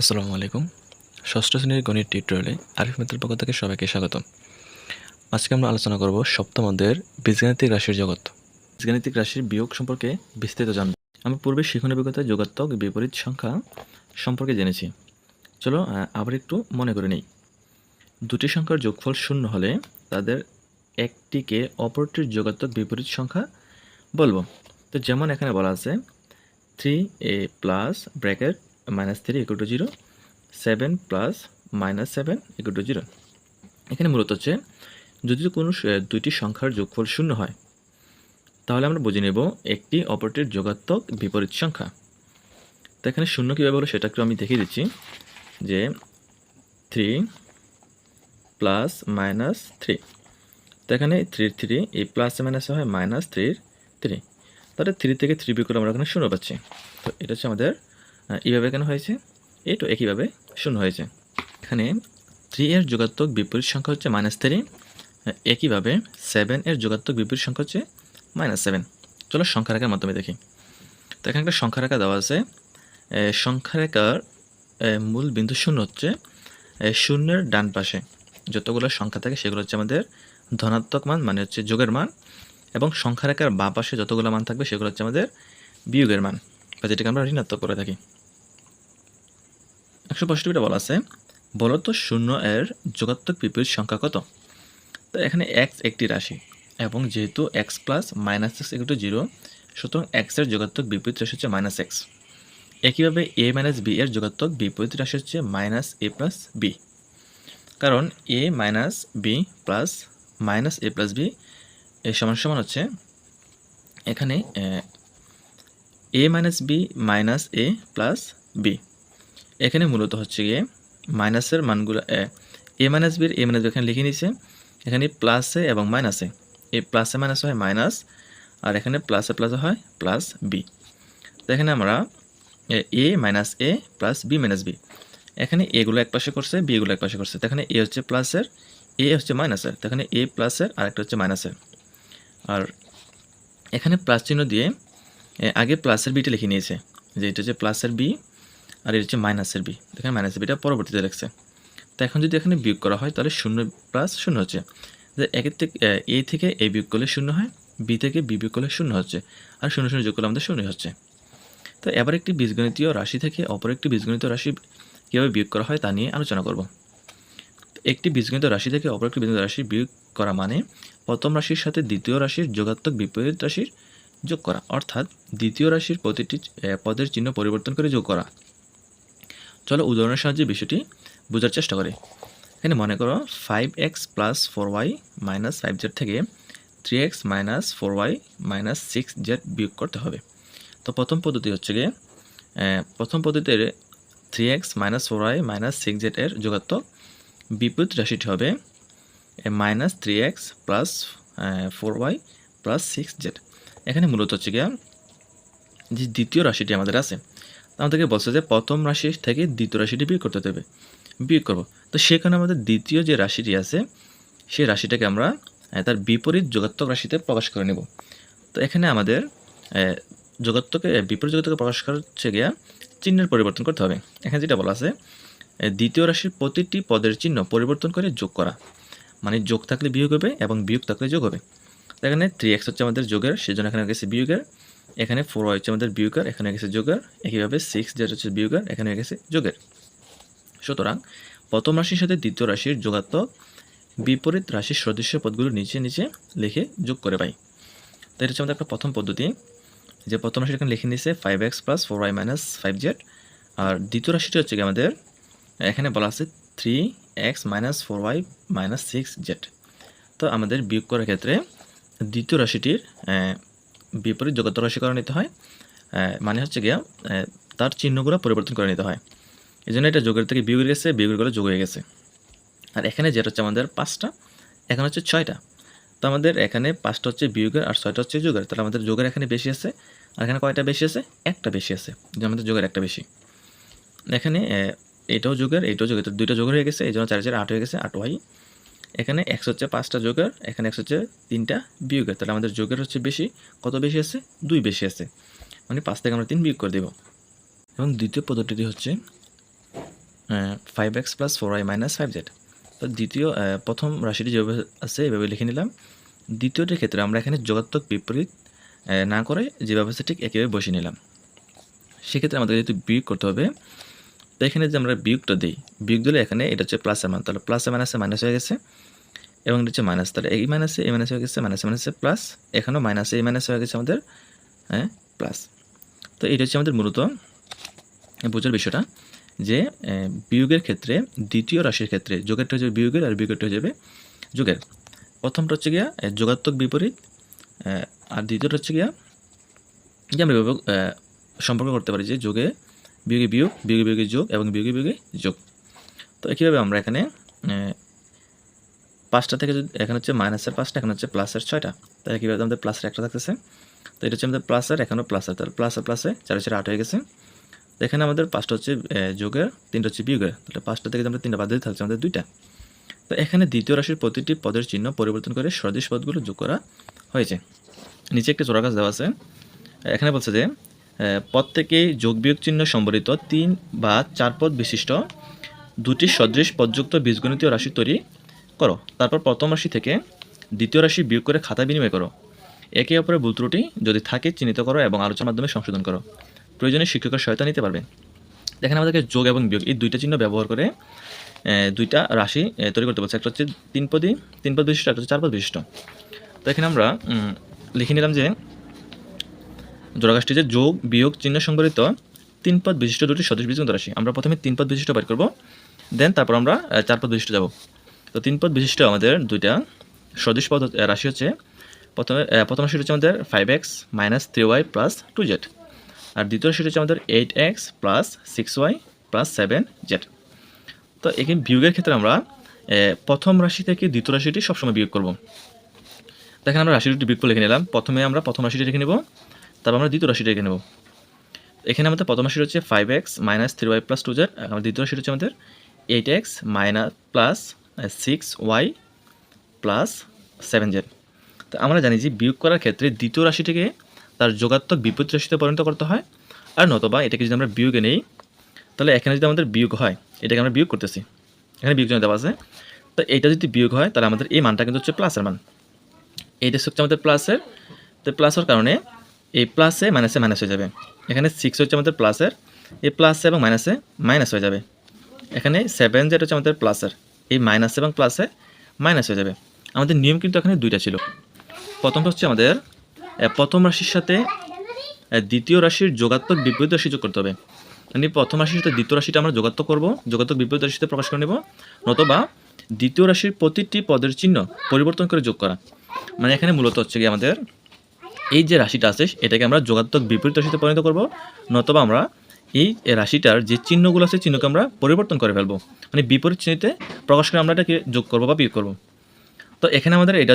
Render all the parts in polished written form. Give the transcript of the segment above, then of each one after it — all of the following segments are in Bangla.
আসসালামু আলাইকুম। ষষ্ঠ শ্রেণীর গণিত টিউটোরিয়ালে আরিফ মিত্রের পক্ষ থেকে সবাইকে স্বাগতম। আজকে আমরা আলোচনা করব সপ্তম অধ্যায়ের বীজগাণিতিক রাশির জগৎ। বীজগাণিতিক রাশির বিয়োগ সম্পর্কে বিস্তারিত জানব। আমরা পূর্বে শিখন অভিজ্ঞতায় যোগাত্মক বিপরীত সংখ্যা সম্পর্কে জেনেছি। চলো আবার একটু মনে করে নেই। দুটি সংখ্যার যোগফল শূন্য হলে তাদের একটিকে অপরটির যোগাত্মক বিপরীত সংখ্যা বলবো। তো যেমন এখানে বলা আছে 3a প্লাস ব্র্যাকেট -3 = 0, 7 প্লাস -7 = 0। এখানে মূলত হচ্ছে যদি কোনো দুইটি সংখ্যার যোগফল শূন্য হয় তাহলে আমরা বুঝে নেব একটি অপরটির যোগাত্মক বিপরীত সংখ্যা। তো এখানে শূন্য কীভাবে হলো সেটা একটু আমি দেখিয়ে দিচ্ছি যে 3 প্লাস -3। তো এখানে 3 এই প্লাসে মাইনাসে হয় -3 তাহলে 3 থেকে 3 বিয়োগ করে আমরা এখানে শূন্য পাচ্ছি। তো এটা হচ্ছে আমাদের এইভাবে কেন হয়েছে, এই তো একইভাবে শূন্য হয়েছে। এখানে 3 এর যোগাত্মক বিপরীত সংখ্যা হচ্ছে -3, একইভাবে 7 এর যোগাত্মক বিপরীত সংখ্যা হচ্ছে -7। চলো সংখ্যা রেখার মাধ্যমে দেখি। তো এখানে একটা সংখ্যা রেখা দেওয়া আছে। সংখ্যা রেখার মূল বিন্দু শূন্য হচ্ছে শূন্যের ডান পাশে যতগুলো সংখ্যা থাকে সেগুলো হচ্ছে আমাদের ধনাত্মক মান, মানে হচ্ছে যোগের মান, এবং সংখ্যা রেখার বাঁ পাশে যতগুলো মান থাকবে সেগুলো হচ্ছে আমাদের বিয়োগের মান, বা যেটাকে আমরা ঋণাত্মক করে থাকি। 165টা বলা আছে, বলতো 0 এর যোগাত্মক বিপরীত সংখ্যা কত? তো এখানে x একটি রাশি এবং যেহেতু x প্লাস -x = 0, সুতরাং x এর যোগাত্মক বিপরীত রাশি হচ্ছে -x। একইভাবে a - b এর যোগাত্মক বিপরীত রাশি হচ্ছে -a + b, কারণ a - b plus -a + b এর সমান হচ্ছে এখানে a - b - a + b। এখানে মূলত হচ্ছে গিয়ে মাইনাসের মানগুলো a - b এর a - b এখানে লিখে নিয়েছে। এখানে প্লাসে এবং মাইনাসে, এই প্লাসে মাইনাসে হয় মাইনাস, আর এখানে প্লাসে প্লাসে হয় +b। তো এখানে আমরা a - b - b, এখানে এগুলো এক পাশে করছে, b এগুলো এক পাশে করছে। তো এখানে a হচ্ছে প্লাসের, a হচ্ছে মাইনাসের, তো এখানে a প্লাসের আর একটা হচ্ছে মাইনাসের। আর এখানে প্লাস চিহ্ন দিয়ে আগে প্লাসের বিটা লিখে নিয়েছে, যে এটা হচ্ছে প্লাসের b আর এটা হচ্ছে মাইনাসের b। এখানে মাইনাসের বিটা পরবর্তীতে লিখছে। তো এখন যদি এখানে বিয়োগ করা হয় তাহলে 0 + 0 হচ্ছে, যে একের থেকে a থেকে a বিয়োগ করলে 0 হয়, b থেকে b বিয়োগ করলে 0 হচ্ছে, আর 0 0 যোগ করলে আমাদের 0 হচ্ছে। তো এবার একটি বীজগণিতীয় রাশি থেকে অপর একটি বীজগণিতীয় রাশি কীভাবে বিয়োগ করা হয় তা নিয়ে আলোচনা করব। একটি বীজগণিত রাশি থেকে অপর একটি বীজগণিত রাশি বিয়োগ করা মানে প্রথম রাশির সাথে দ্বিতীয় রাশির যোগাত্মক বিপরীত রাশির যোগ করা, অর্থাৎ দ্বিতীয় রাশির প্রতিটি পদের চিহ্ন পরিবর্তন করে যোগ করা। চলো উদাহরণের সাহায্যে বিষয়টি বোঝার চেষ্টা করি। এখানে মনে করো 5x + 4y - 5z থেকে 3x - 4y - 6z বিয়োগ করতে হবে। তো প্রথম পদ্ধতি হচ্ছে গিয়ে প্রথম পদ্ধতির 3x - 4y - 6z এর যোগাত্মক বিপরীত রাশিটি হবে -3x + 4y + 6z। এখানে মূলত হচ্ছে গিয়ে যে দ্বিতীয় রাশিটি আমাদের আছে, আমাদেরকে বলছে যে প্রথম রাশি থেকে দ্বিতীয় রাশিটি বিয়োগ করতে হবে, বিয়োগ করব। তো সেখানে আমাদের দ্বিতীয় যে রাশিটি আছে সেই রাশিটাকে আমরা তার বিপরীত যোগাত্মক রাশিতে প্রকাশ করে নেব। তো এখানে আমাদের যোগাত্মকে বিপরীত যোগাত্মকে প্রকাশ করা হচ্ছে গিয়া চিহ্নের পরিবর্তন করতে হবে। এখানে যেটা বলা আছে দ্বিতীয় রাশির প্রতিটি পদের চিহ্ন পরিবর্তন করে যোগ করা, মানে যোগ থাকলে বিয়োগ হবে এবং বিয়োগ থাকলে যোগ হবে। এখানে 3x হচ্ছে আমাদের যোগের, সেজন্য এখানে গেছে বিয়োগের। এখানে 4y হচ্ছে আমাদের বিয়োগের, এখানে গেছে যোগের। একইভাবে 6z হচ্ছে বিয়োগের, এখানে গেছে যোগের। সুতরাং প্রথম রাশির সাথে দ্বিতীয় রাশির যোগাত্মক বিপরীত রাশির সদস্য পদগুলো নিচে নিচে লিখে যোগ করে পাই। তো এটা হচ্ছে আমাদের একটা প্রথম পদ্ধতি, যে প্রথম রাশি এখানে লিখে নিয়েছে 5x + 4y - 5z, আর দ্বিতীয় রাশিটি হচ্ছে কি আমাদের এখানে বলা আছে 3x - 4y - 6z। তো আমাদের বিয়োগ করার ক্ষেত্রে দ্বিতীয় রাশিটির বিপরীত যোগাত্মক রাশি করে নিতে হয়, মানে হচ্ছে গিয়া তার চিহ্নগুলো পরিবর্তন করে নিতে হয়। এই জন্য এটা যোগের থেকে বিয়োগের গেছে, বিয়োগেরগুলো যোগ হয়ে গেছে। আর এখানে যেটা হচ্ছে আমাদের 5টা, এখানে হচ্ছে 6টা। তো আমাদের এখানে 5টা হচ্ছে বিয়োগের আর 6টা হচ্ছে যোগের, তাহলে আমাদের যোগের এখানে বেশি আছে, আর এখানে কয়টা বেশি আছে? একটা বেশি আছে, যে আমাদের যোগের একটা বেশি। এখানে এটাও যোগের, এইটাও যোগের, দুইটা যোগের হয়ে গেছে, এই জন্য 4 4 8 হয়ে গেছে, 8y। এখানে x হচ্ছে 5টা যোগের, এখানে x হচ্ছে 3টা বিয়োগের, তাহলে আমাদের যোগের হচ্ছে বেশি। কত বেশি আছে? 2 বেশি আছে, মানে 5 থেকে আমরা 3 বিয়োগ করে দেব। এবং দ্বিতীয় পদ্ধতিটি হচ্ছে 5x plus 4y minus 5z। তো প্রথম রাশিটি যেভাবে আছে এভাবে লিখে নিলাম। দ্বিতীয়টির ক্ষেত্রে আমরা এখানে যোগাত্মক বিপরীত না করে যেভাবে আছে ঠিক একইভাবে বসিয়ে নিলাম। সেক্ষেত্রে আমাদের যেহেতু বিয়োগ করতে হবে, তো এখানে যে আমরা বিয়োগটা দিই, বিয়োগ দিলে এখানে এটা হচ্ছে প্লাসের মান, তাহলে প্লাসে মাইনাসে মাইনাস হয়ে গেছে এবং এটা হচ্ছে মাইনাস, তাহলে এই মাইনাসে হয়ে গেছে, মাইনাসে মাইনাসে প্লাস, এখানেও মাইনাসে মাইনাস হয়ে গেছে আমাদের প্লাস। তো এটা হচ্ছে আমাদের মূলত বোঝার বিষয়টা যে বিয়োগের ক্ষেত্রে দ্বিতীয় রাশির ক্ষেত্রে যোগেরটা হচ্ছে বিয়োগের আর বিয়োগেরটা হয়ে যাবে যোগের। প্রথমটা হচ্ছে গিয়া যোগাত্মক বিপরীত, আর দ্বিতীয়টা হচ্ছে গিয়া যে আমরা এভাবে সম্পর্ক করতে পারি যে যোগে বিয়োগে বিয়োগ, বিয়োগে বিয়োগে যোগ এবং বিয়োগে বিয়োগে যোগ। তো একইভাবে আমরা এখানে 5টা থেকে যদি এখানে হচ্ছে মাইনাসের 5টা, এখানে হচ্ছে প্লাসের 6টা, তাহলে কীভাবে আমাদের প্লাসের 1টা থাকতেছে। তো এটা হচ্ছে আমাদের প্লাসের, এখানেও প্লাসের, তাহলে প্লাসে প্লাসে 4 4 8 হয়ে গেছে। তো এখানে আমাদের 5টা হচ্ছে যোগের, 3টা হচ্ছে বিয়োগের, তাহলে 5টা থেকে আমরা 3টা বাদ দিতে থাকছে আমাদের 2টা। তো এখানে দ্বিতীয় রাশির প্রতিটি পদের চিহ্ন পরিবর্তন করে সদৃশ পদগুলো যোগ করা হয়েছে। নিচে একটি চোরা কাজ দেওয়া আছে। এখানে বলছে যে প্রত্যেকেই যোগ বিয়োগ চিহ্ন সম্বলিত 3 বা 4 পদ বিশিষ্ট দুটি সদৃশ পদযুক্ত বীজগণিতীয় রাশি তৈরি করো। তারপর প্রথম রাশি থেকে দ্বিতীয় রাশি বিয়োগ করে খাতা বিনিময় করো। একে অপরের ভুল ত্রুটি যদি থাকে চিহ্নিত করো এবং আলোচনার মাধ্যমে সংশোধন করো। প্রয়োজনে শিক্ষকের সহায়তা নিতে পারবে। এখানে আমাদেরকে যোগ এবং বিয়োগ এই দুইটা চিহ্ন ব্যবহার করে দুইটা রাশি তৈরি করতে বলছে। একটা হচ্ছে 3 পদ বিশিষ্ট, একটা হচ্ছে 4 পদ বিশিষ্ট। তো এখানে আমরা লিখে নিলাম যে জোড়াকাজটি যে যোগ বিয়োগ চিহ্ন সংবলিত 3 পদ বিশিষ্ট দুটি সদৃশ বীজগণিত রাশি। আমরা প্রথমে 3 পদ বিশিষ্ট বের করব, দেন তারপর আমরা 4 পদ বিশিষ্ট যাব। তো 3 পদ বিশিষ্ট আমাদের দুইটা সদৃশ পদ রাশি হচ্ছে, প্রথম রাশি হচ্ছে আমাদের 5x minus 3y plus 2z, আর দ্বিতীয় রাশি হচ্ছে আমাদের 8x plus 6y plus 7z। তো এখানে বিয়োগের ক্ষেত্রে আমরা প্রথম রাশি থেকে দ্বিতীয় রাশিটি সবসময় বিয়োগ করব। দেখেন আমরা রাশি দুটি বিয়োগ করে লিখে নিলাম। প্রথমে আমরা প্রথম রাশিটি লিখে নেব, তারপর আমরা দ্বিতীয় রাশিটা লিখে নেব। এখানে আমাদের প্রথম রাশি হচ্ছে 5x minus 3y plus 2z, আর দ্বিতীয় রাশি হচ্ছে আমাদের 8x minus plus 6y plus 7z। তো আমরা জানি যে বিয়োগ করার ক্ষেত্রে দ্বিতীয় রাশিটিকে তার যোগাত্মক বিপরীত রাশিতে পরিণত করতে হয়, আর নতবা এটাকে যদি আমরা বিয়োগে নেই তাহলে এখানে যদি আমাদের বিয়োগ হয়, এটাকে আমরা বিয়োগ করতেছি, এখানে বিয়োগ জন্য দেওয়া আছে। তো এইটা যদি বিয়োগ হয় তাহলে আমাদের এই মানটা কিন্তু হচ্ছে প্লাসের মান, এইটা হচ্ছে আমাদের প্লাসের। তো প্লাসের কারণে এই প্লাসে মাইনাসে মাইনাস হয়ে যাবে। এখানে 6 হচ্ছে আমাদের প্লাসের, এই প্লাসে এবং মাইনাসে মাইনাস হয়ে যাবে। এখানে 7 যেটা হচ্ছে আমাদের প্লাসের, এই মাইনাস এবং প্লাসে মাইনাস হয়ে যাবে। আমাদের নিয়ম কিন্তু এখানে দুইটা ছিল। প্রথমটা হচ্ছে আমাদের প্রথম রাশির সাথে দ্বিতীয় রাশির যোগাত্মক বিপরীত রাশি যোগ করতে হবে। মানে প্রথম রাশির সাথে দ্বিতীয় রাশিটা আমরা যোগাত্মক করব, যোগাত্মক বিপরীত রাশিতে প্রকাশ করে নেব, নতবা দ্বিতীয় রাশির প্রতিটি পদের চিহ্ন পরিবর্তন করে যোগ করা। মানে এখানে মূলত হচ্ছে কি আমাদের এই যে রাশিটা আছে এটাকে আমরা যোগাত্মক বিপরীত রাশিতে পরিণত করব, নতবা আমরা এই রাশিটার যে চিহ্নগুলো আছে চিহ্নকে আমরা পরিবর্তন করে ফেলবো, মানে বিপরীত চিহ্নিতে প্রকাশ করে আমরা এটাকে যোগ করবো বা বিয়োগ করবো। তো এখানে আমাদের এটা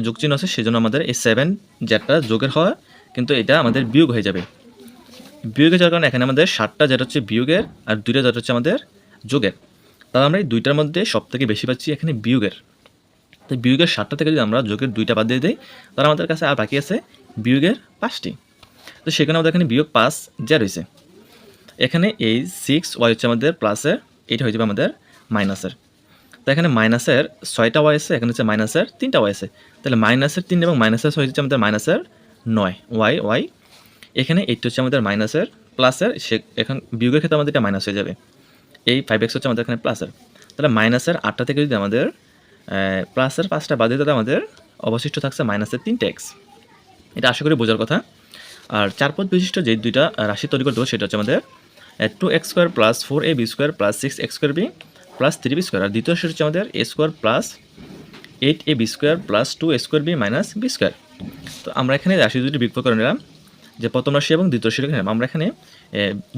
যোগ চিহ্ন আছে, সেজন্য আমাদের এই 7 যেটা যোগের হয় কিন্তু এটা আমাদের বিয়োগ হয়ে যাবে। বিয়োগে যাওয়ার কারণে এখানে আমাদের 7টা যেটা হচ্ছে বিয়োগের আর 2টা যেটা হচ্ছে আমাদের যোগের। তাহলে আমরা এই দুইটার মধ্যে সব থেকে বেশি পাচ্ছি এখানে বিয়োগের। তো বিয়োগের 7টা থেকে যদি আমরা যোগের 2টা বাদ দিয়ে দিই তাহলে আমাদের কাছে আর বাকি আছে বিয়োগের 5টি। তো সেখানে আমাদের এখানে বিয়োগ 5 যা রয়েছে, এখানে এই 6y হচ্ছে আমাদের প্লাসের, এটা হয়ে যাবে আমাদের মাইনাসের। তো এখানে মাইনাসের 6টা ওয়াই আছে, এখানে হচ্ছে মাইনাসের 3টা ওয়াই আছে, তাহলে মাইনাসের 3 এবং মাইনাসের 6 হচ্ছে আমাদের মাইনাসের 9 ওয়াই। এখানে এইটা হচ্ছে আমাদের মাইনাসের প্লাসের, এখন বিয়োগের ক্ষেত্রে আমাদের এটা মাইনাস হয়ে যাবে। এই 5x হচ্ছে আমাদের এখানে প্লাসের, তাহলে মাইনাসের 8টা থেকে যদি আমাদের প্লাসের 5টা বাদ দিই তাহলে আমাদের অবশিষ্ট থাকছে মাইনাসের 3x। এটা আশা করি বোঝার কথা। আর 4 পদ বিশিষ্ট যে দুইটা রাশি তৈরি করতে হবে সেটা হচ্ছে আমাদের 2x square plus 4ab square plus 6x square B plus 3b square, আর দ্বিতীয় রাশি হচ্ছে আমাদের a square plus 8ab square plus 2a square B minus b square. তো আমরা এখানে রাশি দুটি বিয়োগ করে নিলাম, যে প্রথম রাশি এবং দ্বিতীয় রাশি নিলাম। আমরা এখানে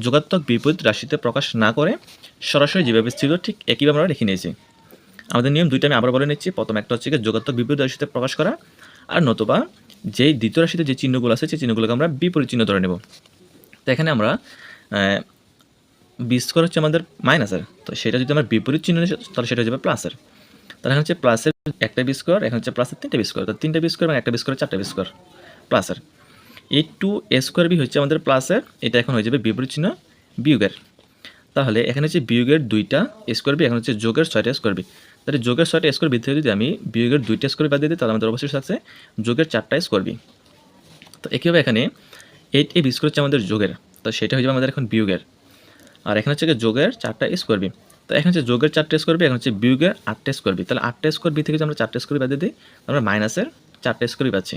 যোগাত্মক বিপরীত রাশিতে প্রকাশ না করে সরাসরি যেভাবে ছিল ঠিক একইভাবে আমরা লিখে নিয়েছি। আমাদের নিয়ম দুইটা আমি আবার বলে নিচ্ছি। প্রথম একটা হচ্ছে যোগাত্মক বিপরীত রাশিতে প্রকাশ করা, আর নতুবা যেই দ্বিতীয় রাশিতে যে চিহ্নগুলো আছে সেই চিহ্নগুলোকে আমরা বিপরীত চিহ্ন ধরে নেব। তো এখানে আমরা বি স্কোয়ার হচ্ছে আমাদের মাইনাসের, তো সেটা যদি আমরা বিপরীত চিহ্ন নিই তাহলে সেটা হয়ে যাবে প্লাসের। তাহলে এখানে হচ্ছে প্লাসের একটা বি স্কোয়ার, এখানে হচ্ছে প্লাসের 3টা বি স্কোয়ার, তো 3টা বি স্কোয়ার এবং একটা বি স্কোয়ার 4টা বি স্কোয়ার প্লাসের। এই 2a স্কোয়ার বি হচ্ছে আমাদের প্লাসের, এটা এখন হয়ে যাবে বিপরীত চিহ্ন বিয়োগের। তাহলে এখানে হচ্ছে বিয়োগের 2টা স্কোয়ার বি, এখন হচ্ছে যোগের 6টা স্কোয়ার বি। তাহলে যোগের 6টা স্কোয়ার বি থেকে যদি আমি বিয়োগের 2টা স্কোয়ার বাদ দিয়ে দিই, তাহলে আমাদের অবশ্যই থাকছে যোগের 4টা স্কোয়ার বি। তো একইভাবে এখানে 8ab স্কোয়ার হচ্ছে আমাদের যোগের, তো সেটা হয়ে যাবে আমাদের এখন বিয়োগের। আর এখানে হচ্ছে যোগের 4টা স্কোয়ার বি। তো এখানে হচ্ছে যোগের 4টা স্কোয়ার বি, এখন হচ্ছে বিয়োগের 8টা স্কোয়ার বি। তাহলে 8টা স্কোয়ার বি থেকে যদি আমরা 4টা স্কোয়ার বি বাদ দিয়ে দিই, আমরা মাইনাসের 4টা স্কোয়ার বি পাচ্ছি।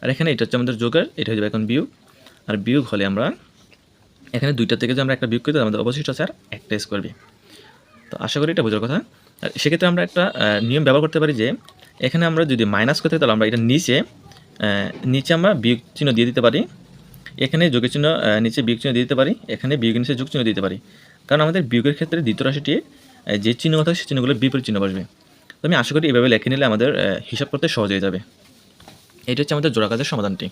আর এখানে এটা হচ্ছে আমাদের যোগের, এটা হয়ে যাবে এখন বিয়োগ। আর বিয়োগ হলে আমরা এখানে 2টা থেকে যদি আমরা একটা বিয়োগ করি, তাহলে আমাদের অবশিষ্ট আছে আর 1টা স্কোয়ার বি। তো আশা করি এটা বোঝার কথা। আর সেক্ষেত্রে আমরা একটা নিয়ম ব্যবহার করতে পারি যে এখানে আমরা যদি মাইনাস করতে তাহলে আমরা এটা নিচে আমরা বিয়োগ চিহ্ন দিয়ে দিতে পারি, এখানে যোগের চিহ্ন নিচে বিয়োগ চিহ্ন দিয়ে দিতে পারি, এখানে বিয়োগের নিচে যোগ চিহ্ন দিতে পারি। কারণ আমাদের বিয়োগের ক্ষেত্রে দ্বিতীয় রাশিটি যে চিহ্ন থাকে সেই চিহ্নগুলো বিপরীত চিহ্ন বসবে। তো আমি আশা করি এভাবে লিখে নিলে আমাদের হিসাব করতে সহজ হয়ে যাবে। এটা হচ্ছে আমাদের জোড়া কাজের সমাধানটি।